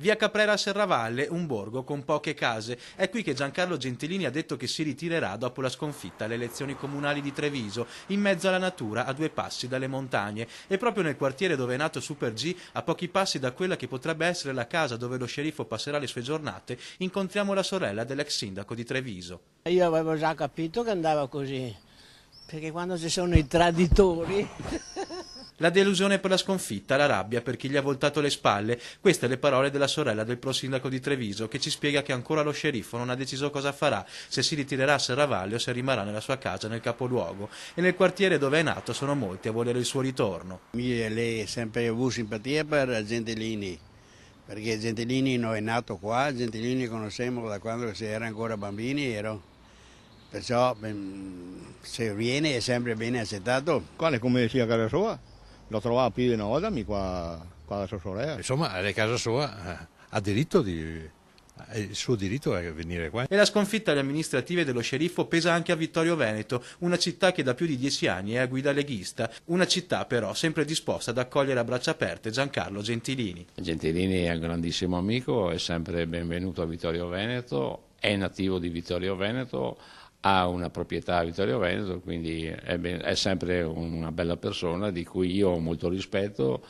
Via Caprera a Serravalle, un borgo con poche case. È qui che Giancarlo Gentilini ha detto che si ritirerà dopo la sconfitta alle elezioni comunali di Treviso, in mezzo alla natura, a 2 passi dalle montagne. E proprio nel quartiere dove è nato Super G, a pochi passi da quella che potrebbe essere la casa dove lo sceriffo passerà le sue giornate, incontriamo la sorella dell'ex sindaco di Treviso. Io avevo già capito che andava così, perché quando ci sono i traditori... La delusione per la sconfitta, la rabbia per chi gli ha voltato le spalle, queste le parole della sorella del pro sindaco di Treviso, che ci spiega che ancora lo sceriffo non ha deciso cosa farà, se si ritirerà a Serravalle o se rimarrà nella sua casa nel capoluogo. E nel quartiere dove è nato sono molti a volere il suo ritorno. Lei ha sempre avuto simpatia per Gentilini, perché Gentilini non è nato qua, Gentilini conosciamo da quando si era ancora bambini, perciò se viene è sempre bene accettato. Qua è come sia casa sua. L'ho trovato più di una volta qua da sua sorella. Insomma, è casa sua, ha diritto il suo diritto è venire qua. E la sconfitta alle amministrative dello sceriffo pesa anche a Vittorio Veneto, una città che da più di 10 anni è a guida leghista, una città però sempre disposta ad accogliere a braccia aperte Giancarlo Gentilini. Gentilini è un grandissimo amico, è sempre benvenuto a Vittorio Veneto, è nativo di Vittorio Veneto, ha una proprietà a Vittorio Veneto, quindi è sempre una bella persona di cui io ho molto rispetto.